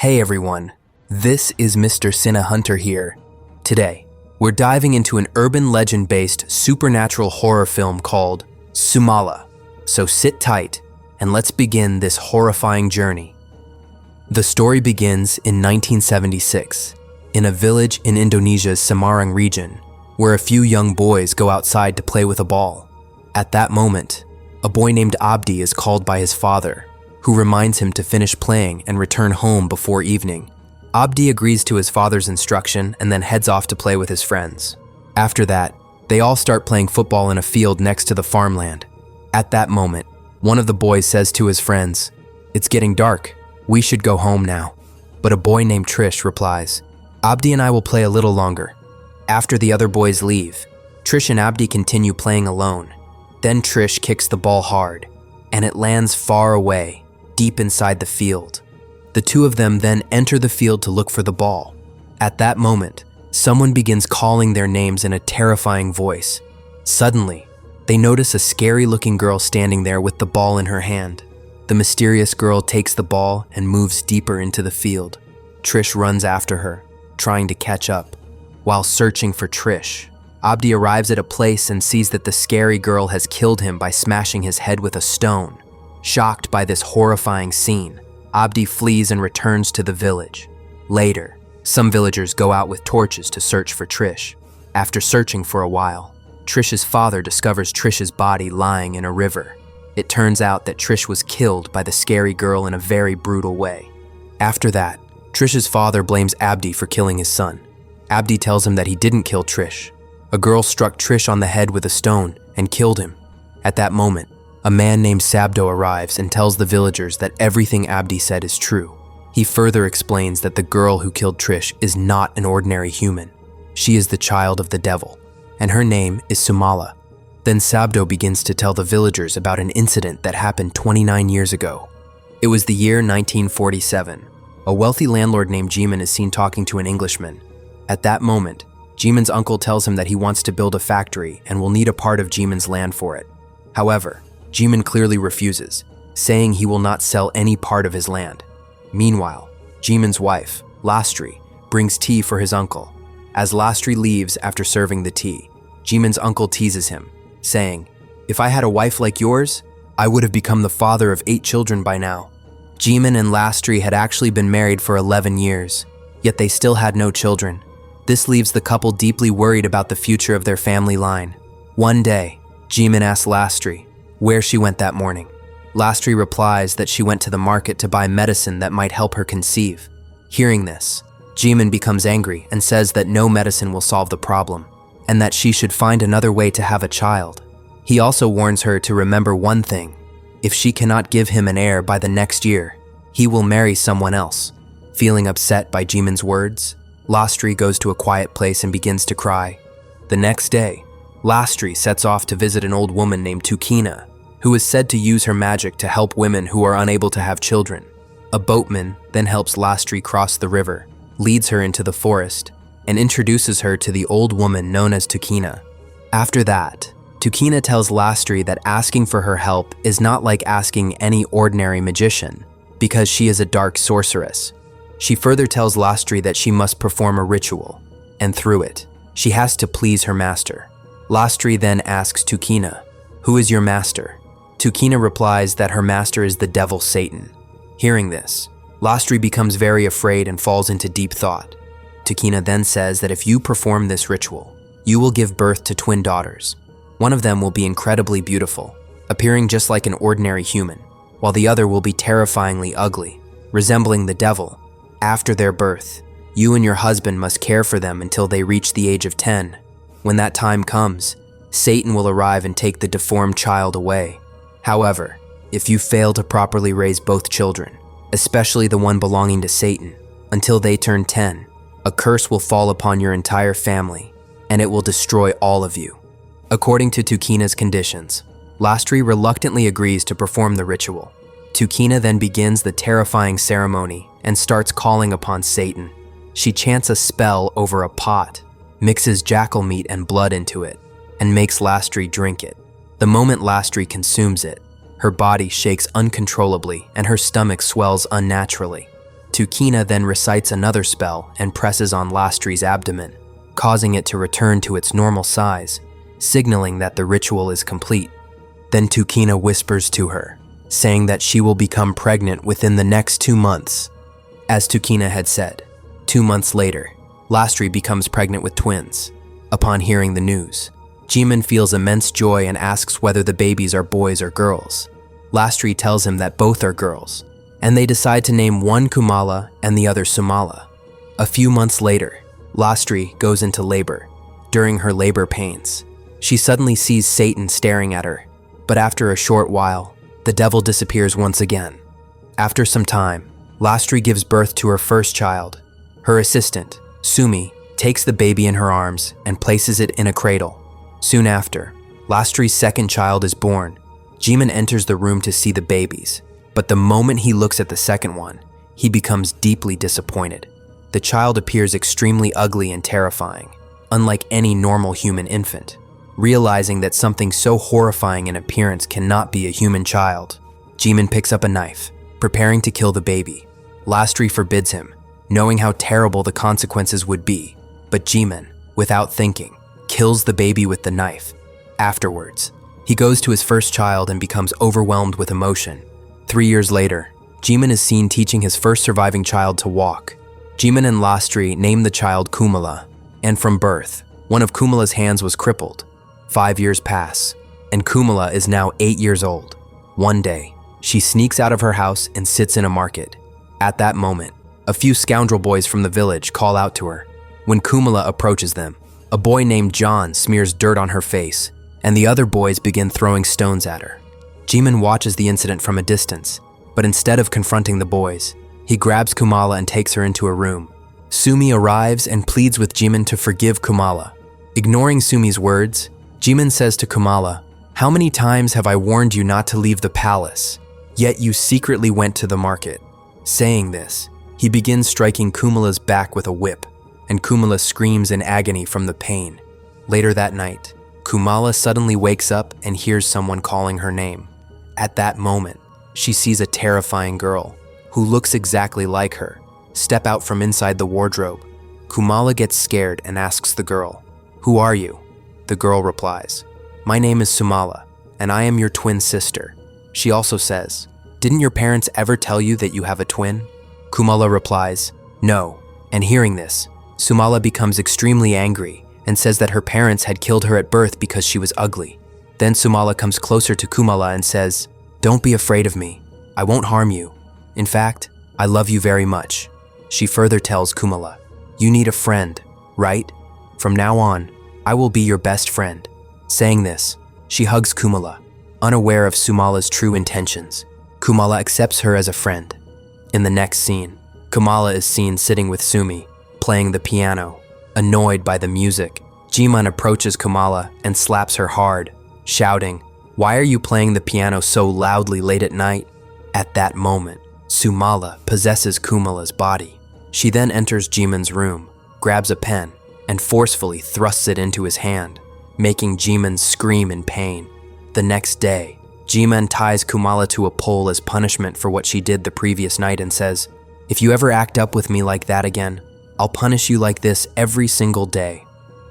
Hey everyone, this is Mr. Cine Hunter here. Today, we're diving into an urban legend-based supernatural horror film called Sumala. So sit tight and let's begin this horrifying journey. The story begins in 1976, in a village in Indonesia's Semarang region, where a few young boys go outside to play with a ball. At that moment, a boy named Abdi is called by his father, who reminds him to finish playing and return home before evening. Abdi agrees to his father's instruction and then heads off to play with his friends. After that, they all start playing football in a field next to the farmland. At that moment, one of the boys says to his friends, "It's getting dark, we should go home now." But a boy named Trish replies, "Abdi and I will play a little longer." After the other boys leave, Trish and Abdi continue playing alone. Then Trish kicks the ball hard, and it lands far away, deep inside the field. The two of them then enter the field to look for the ball. At that moment, someone begins calling their names in a terrifying voice. Suddenly, they notice a scary-looking girl standing there with the ball in her hand. The mysterious girl takes the ball and moves deeper into the field. Trish runs after her, trying to catch up. While searching for Trish, Abdi arrives at a place and sees that the scary girl has killed him by smashing his head with a stone. Shocked by this horrifying scene, Abdi flees and returns to the village. Later, some villagers go out with torches to search for Trish. After searching for a while, Trish's father discovers Trish's body lying in a river. It turns out that Trish was killed by the scary girl in a very brutal way. After that, Trish's father blames Abdi for killing his son. Abdi tells him that he didn't kill Trish. A girl struck Trish on the head with a stone and killed him. At that moment, a man named Sabdo arrives and tells the villagers that everything Abdi said is true. He further explains that the girl who killed Trish is not an ordinary human. She is the child of the devil, and her name is Sumala. Then Sabdo begins to tell the villagers about an incident that happened 29 years ago. It was the year 1947. A wealthy landlord named Jimn is seen talking to an Englishman. At that moment, Jimin's uncle tells him that he wants to build a factory and will need a part of Jimin's land for it. However, Jimn clearly refuses, saying he will not sell any part of his land. Meanwhile, Jimin's wife, Lastri, brings tea for his uncle. As Lastri leaves after serving the tea, Jimin's uncle teases him, saying, "If I had a wife like yours, I would have become the father of 8 children by now." Jimn and Lastri had actually been married for 11 years, yet they still had no children. This leaves the couple deeply worried about the future of their family line. One day, Jimn asks Lastri where she went that morning. Lastri replies that she went to the market to buy medicine that might help her conceive. Hearing this, Jimn becomes angry and says that no medicine will solve the problem, and that she should find another way to have a child. He also warns her to remember one thing: if she cannot give him an heir by the next year, he will marry someone else. Feeling upset by Jimn's words, Lastri goes to a quiet place and begins to cry. The next day, Lastri sets off to visit an old woman named Tukina, who is said to use her magic to help women who are unable to have children. A boatman then helps Lastri cross the river, leads her into the forest, and introduces her to the old woman known as Tukina. After that, Tukina tells Lastri that asking for her help is not like asking any ordinary magician, because she is a dark sorceress. She further tells Lastri that she must perform a ritual, and through it, she has to please her master. Lastri then asks Tukina, "Who is your master?" Tukina replies that her master is the devil Satan. Hearing this, Lastri becomes very afraid and falls into deep thought. Tukina then says that if you perform this ritual, you will give birth to twin daughters. One of them will be incredibly beautiful, appearing just like an ordinary human, while the other will be terrifyingly ugly, resembling the devil. After their birth, you and your husband must care for them until they reach the age of 10. When that time comes, Satan will arrive and take the deformed child away. However, if you fail to properly raise both children, especially the one belonging to Satan, until they turn 10, a curse will fall upon your entire family, and it will destroy all of you. According to Tukina's conditions, Lastri reluctantly agrees to perform the ritual. Tukina then begins the terrifying ceremony and starts calling upon Satan. She chants a spell over a pot, mixes jackal meat and blood into it, and makes Lastri drink it. The moment Lastri consumes it, her body shakes uncontrollably and her stomach swells unnaturally. Tukina then recites another spell and presses on Lastri's abdomen, causing it to return to its normal size, signaling that the ritual is complete. Then Tukina whispers to her, saying that she will become pregnant within the next 2 months. As Tukina had said, 2 months later, Lastri becomes pregnant with twins. Upon hearing the news, Jimn feels immense joy and asks whether the babies are boys or girls. Lastri tells him that both are girls, and they decide to name one Kumala and the other Sumala. A few months later, Lastri goes into labor. During her labor pains, she suddenly sees Satan staring at her, but after a short while, the devil disappears once again. After some time, Lastri gives birth to her first child. Her assistant, Sumi, takes the baby in her arms and places it in a cradle. Soon after, Lastri's second child is born. Jimn enters the room to see the babies, but the moment he looks at the second one, he becomes deeply disappointed. The child appears extremely ugly and terrifying, unlike any normal human infant. Realizing that something so horrifying in appearance cannot be a human child, Jimn picks up a knife, preparing to kill the baby. Lastri forbids him, knowing how terrible the consequences would be, but Jimn, without thinking, kills the baby with the knife. Afterwards, he goes to his first child and becomes overwhelmed with emotion. 3 years later, Jimn is seen teaching his first surviving child to walk. Jimn and Lastri name the child Kumala, and from birth, one of Kumala's hands was crippled. 5 years pass, and Kumala is now 8 years old. One day, she sneaks out of her house and sits in a market. At that moment, a few scoundrel boys from the village call out to her. When Kumala approaches them, a boy named John smears dirt on her face, and the other boys begin throwing stones at her. Jimn watches the incident from a distance, but instead of confronting the boys, he grabs Kumala and takes her into a room. Sumi arrives and pleads with Jimn to forgive Kumala. Ignoring Sumi's words, Jimn says to Kumala, "How many times have I warned you not to leave the palace? Yet you secretly went to the market." Saying this, he begins striking Kumala's back with a whip, and Kumala screams in agony from the pain. Later that night, Kumala suddenly wakes up and hears someone calling her name. At that moment, she sees a terrifying girl, who looks exactly like her, step out from inside the wardrobe. Kumala gets scared and asks the girl, "Who are you?" The girl replies, "My name is Sumala, and I am your twin sister." She also says, "Didn't your parents ever tell you that you have a twin?" Kumala replies, "No," and hearing this, Sumala becomes extremely angry and says that her parents had killed her at birth because she was ugly. Then Sumala comes closer to Kumala and says, "Don't be afraid of me. I won't harm you. In fact, I love you very much." She further tells Kumala, "You need a friend, right? From now on, I will be your best friend." Saying this, she hugs Kumala, unaware of Sumala's true intentions. Kumala accepts her as a friend. In the next scene, Kumala is seen sitting with Sumi, playing the piano. Annoyed by the music, Jimn approaches Kumala and slaps her hard, shouting, "Why are you playing the piano so loudly late at night?" At that moment, Sumala possesses Kumala's body. She then enters Jimn's room, grabs a pen, and forcefully thrusts it into his hand, making Jimn scream in pain. The next day, Jimn ties Kumala to a pole as punishment for what she did the previous night and says, "If you ever act up with me like that again, I'll punish you like this every single day."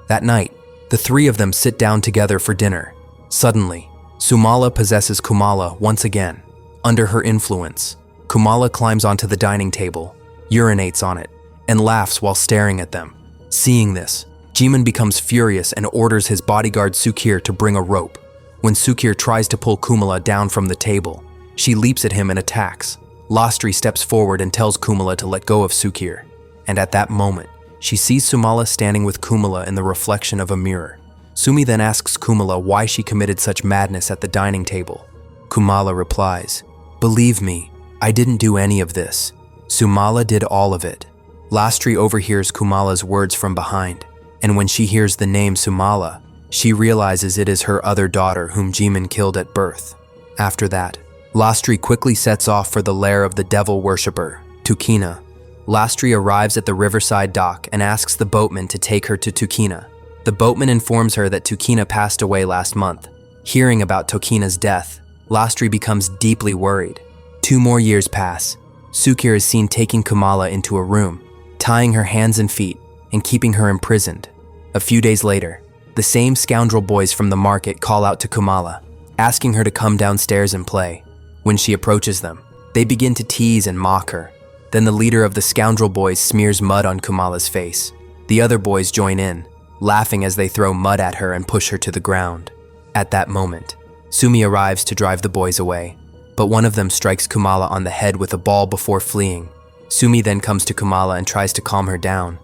That night, the three of them sit down together for dinner. Suddenly, Sumala possesses Kumala once again. Under her influence, Kumala climbs onto the dining table, urinates on it, and laughs while staring at them. Seeing this, Jimn becomes furious and orders his bodyguard Sukir to bring a rope. When Sukir tries to pull Kumala down from the table, she leaps at him and attacks. Lastri steps forward and tells Kumala to let go of Sukir. And at that moment, she sees Sumala standing with Kumala in the reflection of a mirror. Sumi then asks Kumala why she committed such madness at the dining table. Kumala replies, "Believe me, I didn't do any of this. Sumala did all of it." Lastri overhears Kumala's words from behind, and when she hears the name Sumala, she realizes it is her other daughter whom Jimn killed at birth. After that, Lastri quickly sets off for the lair of the devil worshipper, Tukina. Lastri arrives at the riverside dock and asks the boatman to take her to Tukina. The boatman informs her that Tukina passed away last month. Hearing about Tukina's death, Lastri becomes deeply worried. 2 more years pass. Sukir is seen taking Kumala into a room, tying her hands and feet, and keeping her imprisoned. A few days later, the same scoundrel boys from the market call out to Kumala, asking her to come downstairs and play. When she approaches them, they begin to tease and mock her. Then the leader of the scoundrel boys smears mud on Kumala's face. The other boys join in, laughing as they throw mud at her and push her to the ground. At that moment, Sumi arrives to drive the boys away, but one of them strikes Kumala on the head with a ball before fleeing. Sumi then comes to Kumala and tries to calm her down.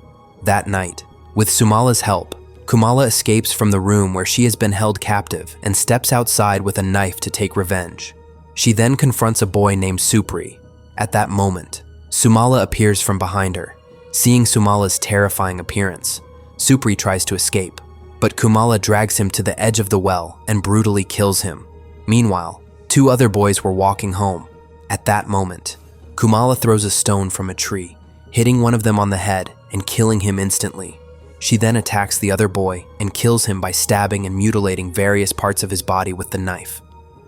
That night, with Sumala's help, Kumala escapes from the room where she has been held captive and steps outside with a knife to take revenge. She then confronts a boy named Supri. At that moment, Sumala appears from behind her. Seeing Sumala's terrifying appearance, Supri tries to escape, but Kumala drags him to the edge of the well and brutally kills him. Meanwhile, 2 other boys were walking home. At that moment, Kumala throws a stone from a tree, hitting one of them on the head and killing him instantly. She then attacks the other boy and kills him by stabbing and mutilating various parts of his body with the knife.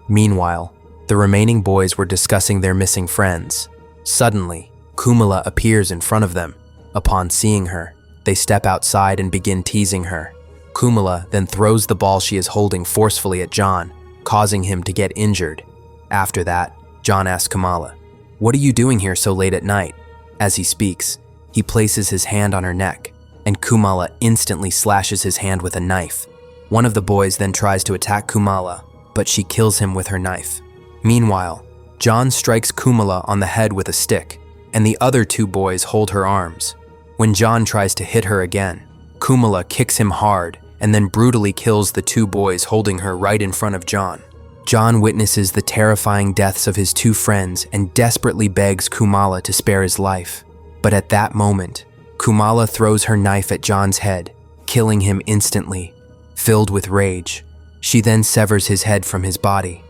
Meanwhile, the remaining boys were discussing their missing friends. Suddenly, Kumala appears in front of them. Upon seeing her, they step outside and begin teasing her. Kumala then throws the ball she is holding forcefully at John, causing him to get injured. After that, John asks Kumala, "What are you doing here so late at night?" As he speaks, he places his hand on her neck, and Kumala instantly slashes his hand with a knife. One of the boys then tries to attack Kumala, but she kills him with her knife. Meanwhile, John strikes Kumala on the head with a stick, and the other 2 boys hold her arms. When John tries to hit her again, Kumala kicks him hard and then brutally kills the 2 boys holding her right in front of John. John witnesses the terrifying deaths of his 2 friends and desperately begs Kumala to spare his life. But at that moment, Kumala throws her knife at John's head, killing him instantly. Filled with rage, she then severs his head from his body.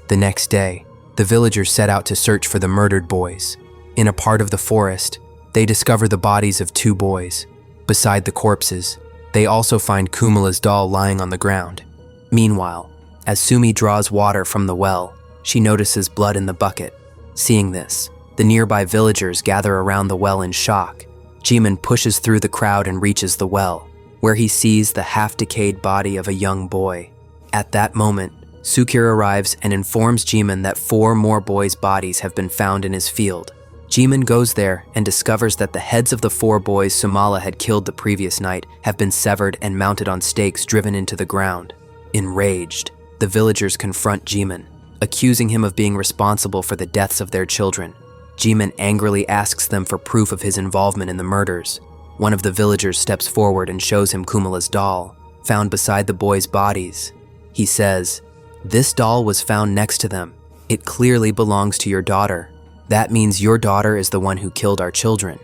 The next day, the villagers set out to search for the murdered boys. In a part of the forest, they discover the bodies of 2 boys. Beside the corpses, they also find Kumala's doll lying on the ground. Meanwhile, as Sumi draws water from the well, she notices blood in the bucket. Seeing this, the nearby villagers gather around the well in shock. Jimn pushes through the crowd and reaches the well, where he sees the half-decayed body of a young boy. At that moment, Sukir arrives and informs Jimn that 4 more boys' bodies have been found in his field. Jimn goes there and discovers that the heads of the 4 boys Sumala had killed the previous night have been severed and mounted on stakes driven into the ground. Enraged, the villagers confront Jimn, accusing him of being responsible for the deaths of their children. Jimn angrily asks them for proof of his involvement in the murders. One of the villagers steps forward and shows him Kumala's doll, found beside the boys' bodies. He says, "This doll was found next to them. It clearly belongs to your daughter. That means your daughter is the one who killed our children."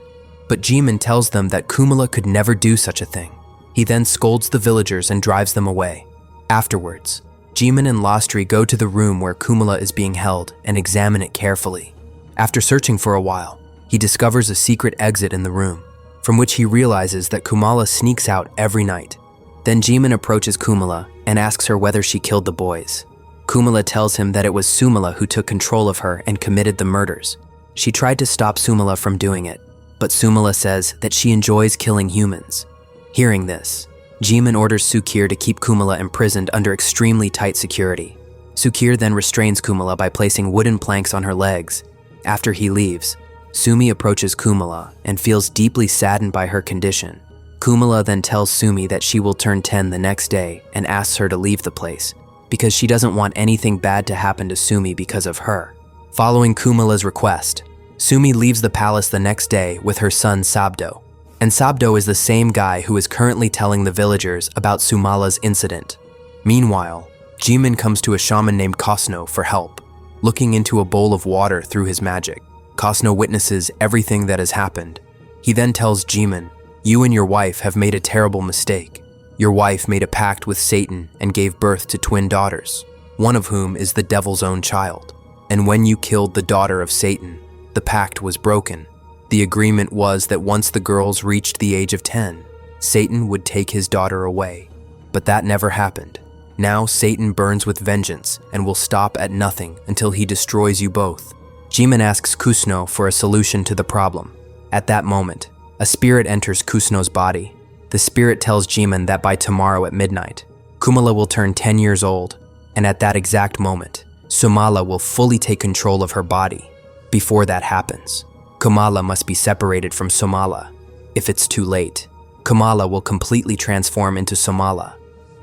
But Jimn tells them that Kumala could never do such a thing. He then scolds the villagers and drives them away. Afterwards, Jimn and Lostri go to the room where Kumala is being held and examine it carefully. After searching for a while, he discovers a secret exit in the room, from which he realizes that Kumala sneaks out every night. Then Jimn approaches Kumala and asks her whether she killed the boys. Kumala tells him that it was Sumala who took control of her and committed the murders. She tried to stop Sumala from doing it, but Sumala says that she enjoys killing humans. Hearing this, Jimn orders Sukir to keep Kumala imprisoned under extremely tight security. Sukir then restrains Kumala by placing wooden planks on her legs. After he leaves, Sumi approaches Kumala and feels deeply saddened by her condition. Kumala then tells Sumi that she will turn 10 the next day and asks her to leave the place, because she doesn't want anything bad to happen to Sumi because of her. Following Kumala's request, Sumi leaves the palace the next day with her son Sabdo. And Sabdo is the same guy who is currently telling the villagers about Sumala's incident. Meanwhile, Jimn comes to a shaman named Cosno for help, looking into a bowl of water through his magic. Cosno witnesses everything that has happened. He then tells Jimn, "You and your wife have made a terrible mistake. Your wife made a pact with Satan and gave birth to twin daughters, one of whom is the devil's own child. And when you killed the daughter of Satan, the pact was broken. The agreement was that once the girls reached the age of 10, Satan would take his daughter away. But that never happened. Now Satan burns with vengeance and will stop at nothing until he destroys you both." Jimn asks Kusno for a solution to the problem. At that moment, a spirit enters Kusno's body. The spirit tells Jimn that by tomorrow at midnight, Kumala will turn 10 years old, and at that exact moment, Sumala will fully take control of her body. Before that happens, Kumala must be separated from Sumala. If it's too late, Kumala will completely transform into Sumala.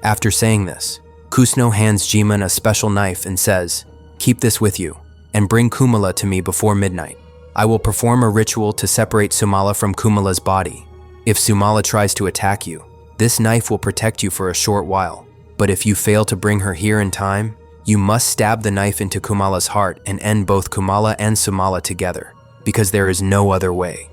After saying this, Kusno hands Jimn a special knife and says, "Keep this with you, and bring Kumala to me before midnight. I will perform a ritual to separate Sumala from Kumala's body. If Sumala tries to attack you, this knife will protect you for a short while. But if you fail to bring her here in time, you must stab the knife into Kumala's heart and end both Kumala and Sumala together, because there is no other way."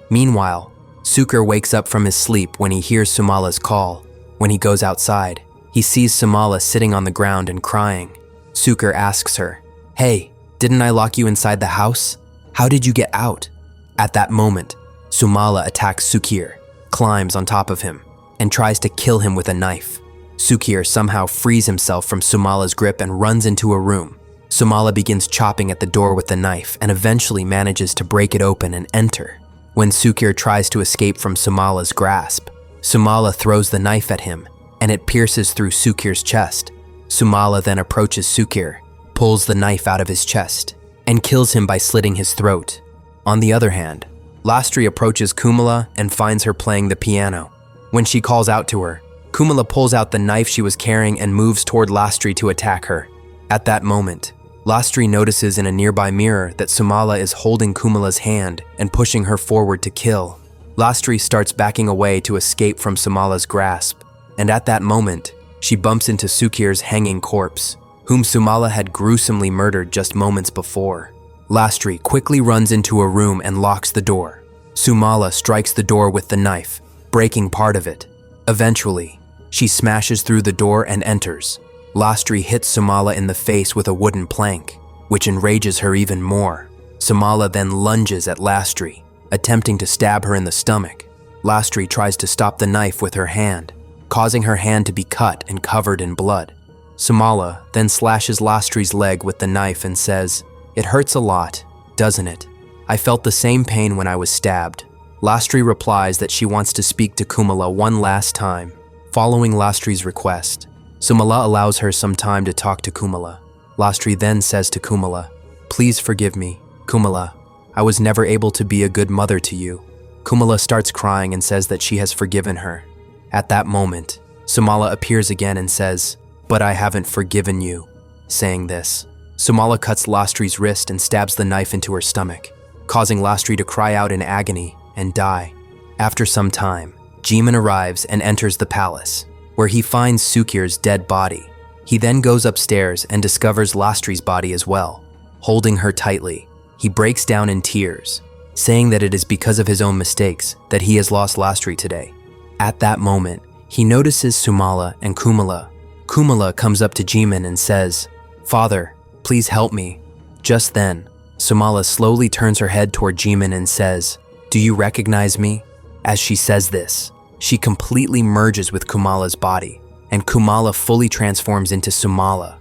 Meanwhile, Sukar wakes up from his sleep when he hears Sumala's call. When he goes outside, he sees Sumala sitting on the ground and crying. Sukar asks her, "Hey, didn't I lock you inside the house? How did you get out?" At that moment, Sumala attacks Sukir, climbs on top of him, and tries to kill him with a knife. Sukir somehow frees himself from Sumala's grip and runs into a room. Sumala begins chopping at the door with the knife and eventually manages to break it open and enter. When Sukir tries to escape from Sumala's grasp, Sumala throws the knife at him and it pierces through Sukir's chest. Sumala then approaches Sukir, pulls the knife out of his chest, and kills him by slitting his throat. On the other hand, Lastri approaches Kumala and finds her playing the piano. When she calls out to her, Kumala pulls out the knife she was carrying and moves toward Lastri to attack her. At that moment, Lastri notices in a nearby mirror that Sumala is holding Kumala's hand and pushing her forward to kill. Lastri starts backing away to escape from Sumala's grasp, and at that moment, she bumps into Sukir's hanging corpse, whom Sumala had gruesomely murdered just moments before. Lastri quickly runs into a room and locks the door. Sumala strikes the door with the knife, breaking part of it. Eventually, she smashes through the door and enters. Lastri hits Sumala in the face with a wooden plank, which enrages her even more. Sumala then lunges at Lastri, attempting to stab her in the stomach. Lastri tries to stop the knife with her hand, causing her hand to be cut and covered in blood. Sumala then slashes Lastri's leg with the knife and says, "It hurts a lot, doesn't it? I felt the same pain when I was stabbed." Lastri replies that she wants to speak to Kumala one last time. Following Lastri's request, Sumala allows her some time to talk to Kumala. Lastri then says to Kumala, "Please forgive me, Kumala. I was never able to be a good mother to you." Kumala starts crying and says that she has forgiven her. At that moment, Sumala appears again and says, "But I haven't forgiven you." Saying this, Sumala cuts Lastri's wrist and stabs the knife into her stomach, causing Lastri to cry out in agony and die. After some time, Jimn arrives and enters the palace, where he finds Sukir's dead body. He then goes upstairs and discovers Lastri's body as well. Holding her tightly, he breaks down in tears, saying that it is because of his own mistakes that he has lost Lastri today. At that moment, he notices Sumala and Kumala. Kumala comes up to Jimn and says, "Father, please help me." Just then, Sumala slowly turns her head toward Jimn and says, "Do you recognize me?" As she says this, she completely merges with Kumala's body, and Kumala fully transforms into Sumala.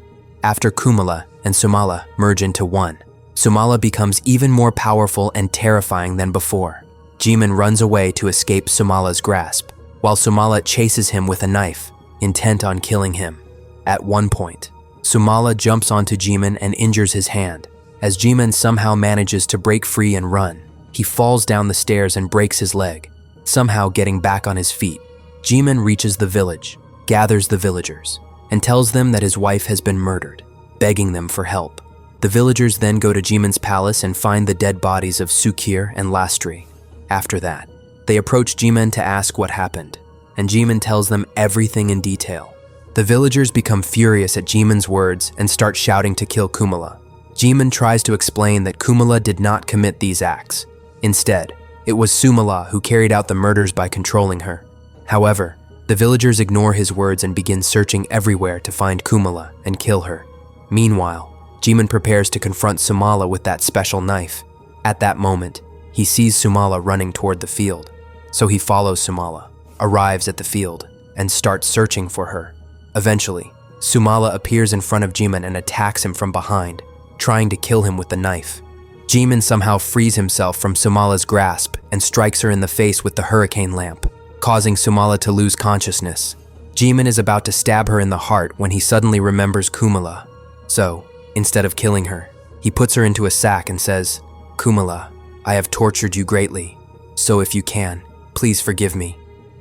After Kumala and Sumala merge into one, Sumala becomes even more powerful and terrifying than before. Jimn runs away to escape Sumala's grasp, while Sumala chases him with a knife, intent on killing him. At one point, Sumala jumps onto Jimn and injures his hand. As Jimn somehow manages to break free and run, he falls down the stairs and breaks his leg, somehow getting back on his feet. Jimn reaches the village, gathers the villagers, and tells them that his wife has been murdered, begging them for help. The villagers then go to Jimn's palace and find the dead bodies of Sukir and Lastri. After that, they approach Jimn to ask what happened, and Jimn tells them everything in detail. The villagers become furious at Jimn's words and start shouting to kill Kumala. Jimn tries to explain that Kumala did not commit these acts. Instead, it was Sumala who carried out the murders by controlling her. However, the villagers ignore his words and begin searching everywhere to find Kumala and kill her. Meanwhile, Jimn prepares to confront Sumala with that special knife. At that moment, he sees Sumala running toward the field, so he follows Sumala, arrives at the field, and starts searching for her. Eventually, Sumala appears in front of Jimn and attacks him from behind, trying to kill him with the knife. Jimn somehow frees himself from Sumala's grasp and strikes her in the face with the hurricane lamp, causing Sumala to lose consciousness. Jimn is about to stab her in the heart when he suddenly remembers Kumala. So, instead of killing her, he puts her into a sack and says, "Kumala, I have tortured you greatly, so if you can, please forgive me."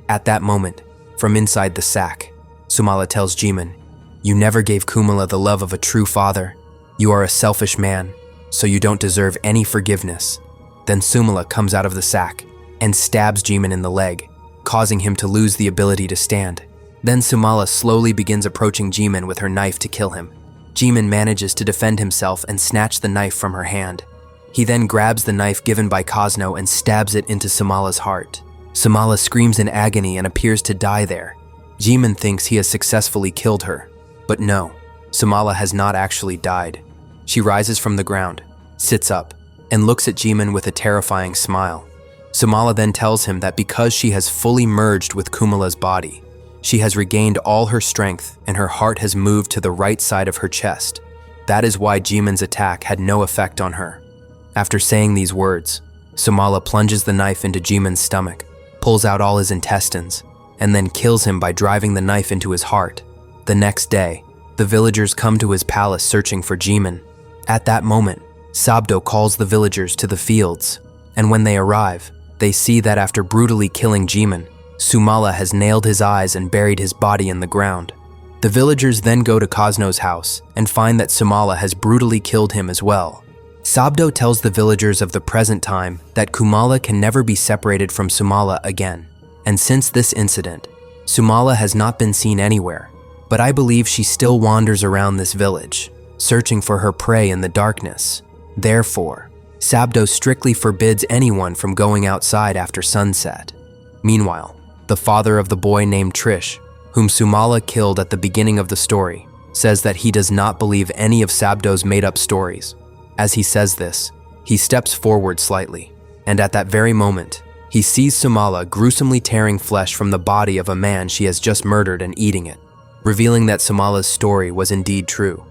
At that moment, from inside the sack, Sumala tells Jimn, "You never gave Kumala the love of a true father. You are a selfish man, so you don't deserve any forgiveness." Then Sumala comes out of the sack and stabs Jimn in the leg, causing him to lose the ability to stand. Then Sumala slowly begins approaching Jimn with her knife to kill him. Jimn manages to defend himself and snatch the knife from her hand. He then grabs the knife given by Cosno and stabs it into Sumala's heart. Sumala screams in agony and appears to die there. Jimn thinks he has successfully killed her, but no, Sumala has not actually died. She rises from the ground, sits up, and looks at Jimn with a terrifying smile. Sumala then tells him that because she has fully merged with Kumala's body, she has regained all her strength and her heart has moved to the right side of her chest. That is why Jimn's attack had no effect on her. After saying these words, Sumala plunges the knife into Jimn's stomach, pulls out all his intestines, and then kills him by driving the knife into his heart. The next day, the villagers come to his palace searching for Jimn. At that moment, Sabdo calls the villagers to the fields, and when they arrive, they see that after brutally killing Jimn, Sumala has nailed his eyes and buried his body in the ground. The villagers then go to Cosno's house and find that Sumala has brutally killed him as well. Sabdo tells the villagers of the present time that Kumala can never be separated from Sumala again, and since this incident, Sumala has not been seen anywhere, but I believe she still wanders around this village, searching for her prey in the darkness. Therefore, Sabdo strictly forbids anyone from going outside after sunset. Meanwhile, the father of the boy named Trish, whom Sumala killed at the beginning of the story, says that he does not believe any of Sabdo's made-up stories. As he says this, he steps forward slightly, and at that very moment, he sees Sumala gruesomely tearing flesh from the body of a man she has just murdered and eating it, revealing that Sumala's story was indeed true.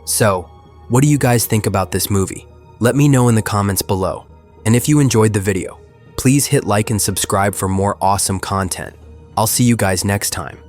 So, what do you guys think about this movie? Let me know in the comments below. And if you enjoyed the video, please hit like and subscribe for more awesome content. I'll see you guys next time.